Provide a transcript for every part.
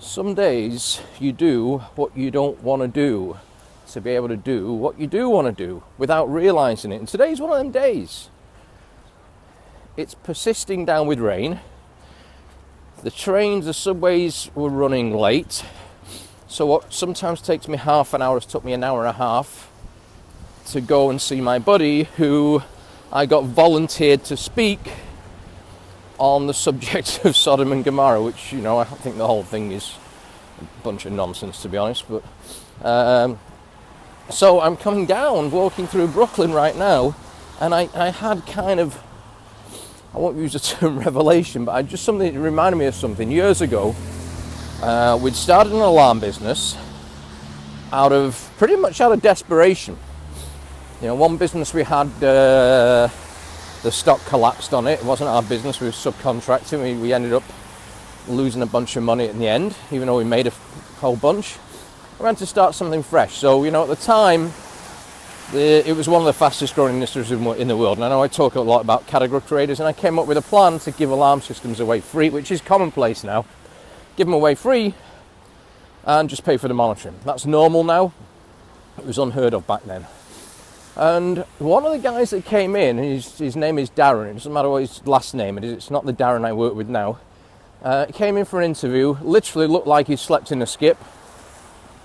Some days you do what you don't want to do to be able to do what you do want to do without realising it. And today's one of them days. It's persisting down with rain. The trains, the subways were running late. So what sometimes takes me half an hour has took me an hour and a half to go and see my buddy, who I got volunteered to speak on the subject of Sodom and Gomorrah, which, you know, I think the whole thing is a bunch of nonsense, to be honest. But so I'm coming down, walking through Brooklyn right now, and I had kind of, I won't use the term revelation, but it reminded me of something. Years ago, we'd started an alarm business pretty much out of desperation. You know, one business we had, the stock collapsed on it. It wasn't our business, we were subcontracting. We ended up losing a bunch of money in the end, even though we made a whole bunch. We had to start something fresh. So, you know, at the time, it was one of the fastest growing industries in the world. And I know I talk a lot about category creators, and I came up with a plan to give alarm systems away free, which is commonplace now. Give them away free and just pay for the monitoring. That's normal now. It was unheard of back then. And one of the guys that came in, his name is Darren. It doesn't matter what his last name is. It's not the Darren I work with now. Came in for an interview. Literally looked like he slept in a skip.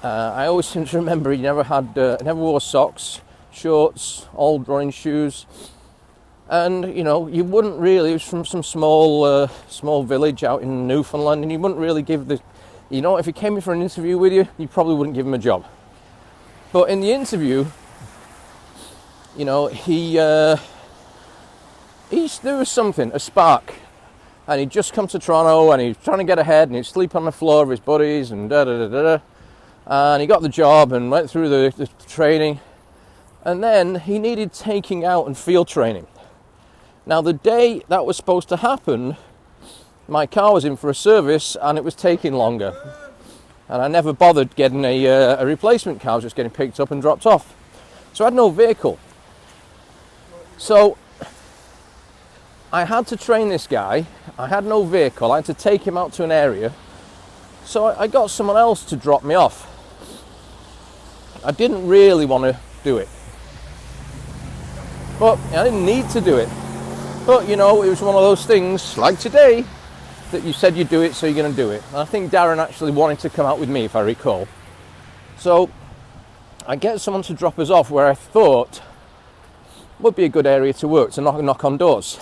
I always seem to remember he never wore socks, shorts, old running shoes. And, you know, you wouldn't really, he was from some small village out in Newfoundland, and you wouldn't really give if he came in for an interview with you probably wouldn't give him a job. But in the interview, you know, there was something, a spark. And he'd just come to Toronto and he was trying to get ahead, and he'd sleep on the floor of his buddies and da-da-da-da-da. And he got the job and went through the training. And then he needed taking out and field training. Now, the day that was supposed to happen, my car was in for a service and it was taking longer. And I never bothered getting a replacement car. I was just getting picked up and dropped off. So I had no vehicle. So I had to train this guy. I had no vehicle. I had to take him out to an area. So I got someone else to drop me off. I didn't really want to do it. But I didn't need to do it. But, you know, it was one of those things, like today, that you said you'd do it, so you're going to do it. And I think Darren actually wanted to come out with me, if I recall. So I get someone to drop us off where I thought would be a good area to work, to knock on doors.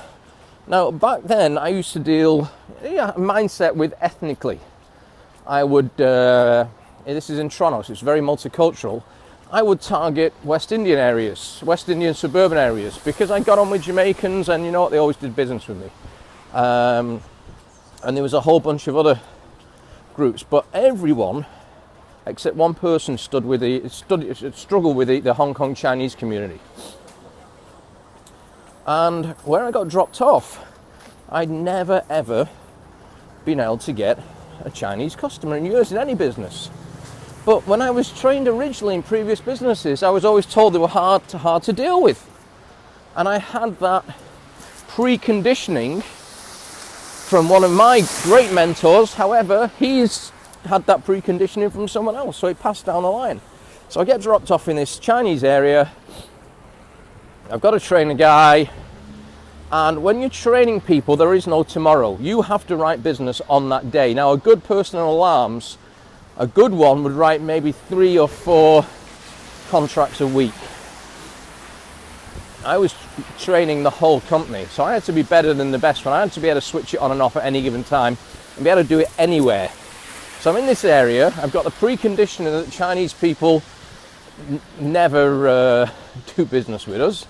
Now, back then, I used to deal mindset with ethnically. I would, this is in Toronto, so it's very multicultural. I would target West Indian areas, West Indian suburban areas, because I got on with Jamaicans, and you know what, they always did business with me. And there was a whole bunch of other groups, but everyone, except one person, struggled with the Hong Kong Chinese community. And where I got dropped off, I'd never ever been able to get a Chinese customer in years in any business. But when I was trained originally in previous businesses, I was always told they were hard to deal with. And I had that preconditioning from one of my great mentors. However, he's had that preconditioning from someone else, so it passed down the line. So I get dropped off in this Chinese area. I've got to train a guy, and when you're training people, there is no tomorrow. You have to write business on that day. Now, a good person in alarms, a good one would write maybe 3 or 4 contracts a week. I was training the whole company, so I had to be better than the best one. I had to be able to switch it on and off at any given time and be able to do it anywhere. So I'm in this area. I've got the preconditioning that Chinese people never do business with us.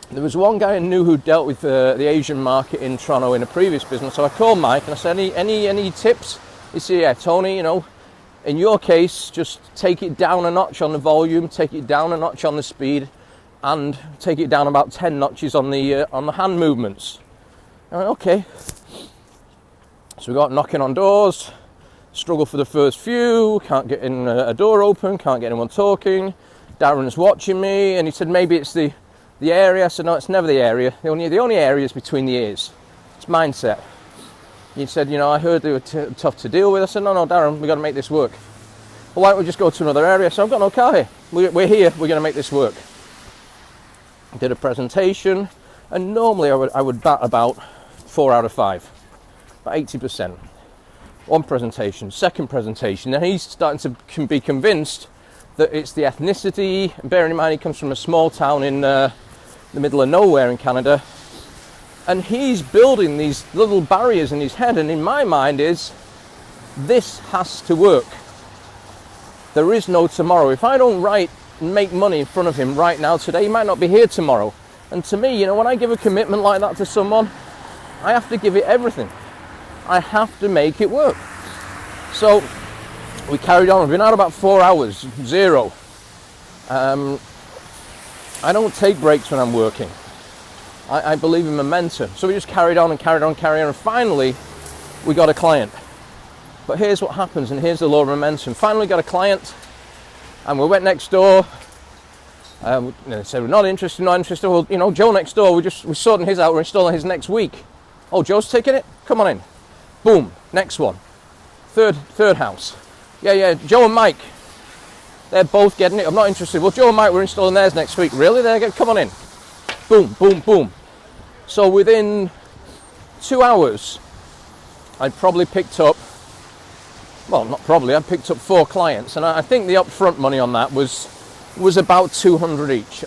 There was one guy I knew who dealt with the Asian market in Toronto in a previous business. So I called Mike and I said, any tips? He said, yeah, Tony, you know, in your case, just take it down a notch on the volume, take it down a notch on the speed, and take it down about 10 notches on the hand movements. I went, okay. So we got knocking on doors, struggle for the first few, can't get in a door open, can't get anyone talking. Darren's watching me, and he said, maybe it's the area. I said, no, it's never the area. The only area is between the ears. It's mindset. He said, you know, I heard they were tough to deal with. I said, no, Darren, we've got to make this work. Well, why don't we just go to another area? So I've got no car here. We're here, we're going to make this work. Did a presentation, and normally I would bat about 4 out of 5, about 80%. One presentation, second presentation, and he's starting to be convinced that it's the ethnicity. And bearing in mind, he comes from a small town in the middle of nowhere in Canada, and he's building these little barriers in his head, and in my mind is, this has to work. There is no tomorrow. If I don't make money in front of him right now today, he might not be here tomorrow. And to me, you know, when I give a commitment like that to someone, I have to give it everything. I have to make it work. So we carried on. We've been out about 4 hours, zero. I don't take breaks when I'm working. I believe in momentum. So we just carried on, and finally we got a client. But here's what happens, and here's the law of momentum. Finally got a client, and we went next door. They said, we're not interested. Well, you know, Joe next door, we're sorting his out, we're installing his next week. Oh, Joe's taking it? Come on in. Boom, next one. Third house. Yeah, Joe and Mike, they're both getting it. I'm not interested. Well, Joe and Mike, we're installing theirs next week. Really? Come on in. Boom, boom, boom. So within 2 hours, I'd probably picked up, well, not probably, I picked up 4 clients, and I think the upfront money on that was about 200 each.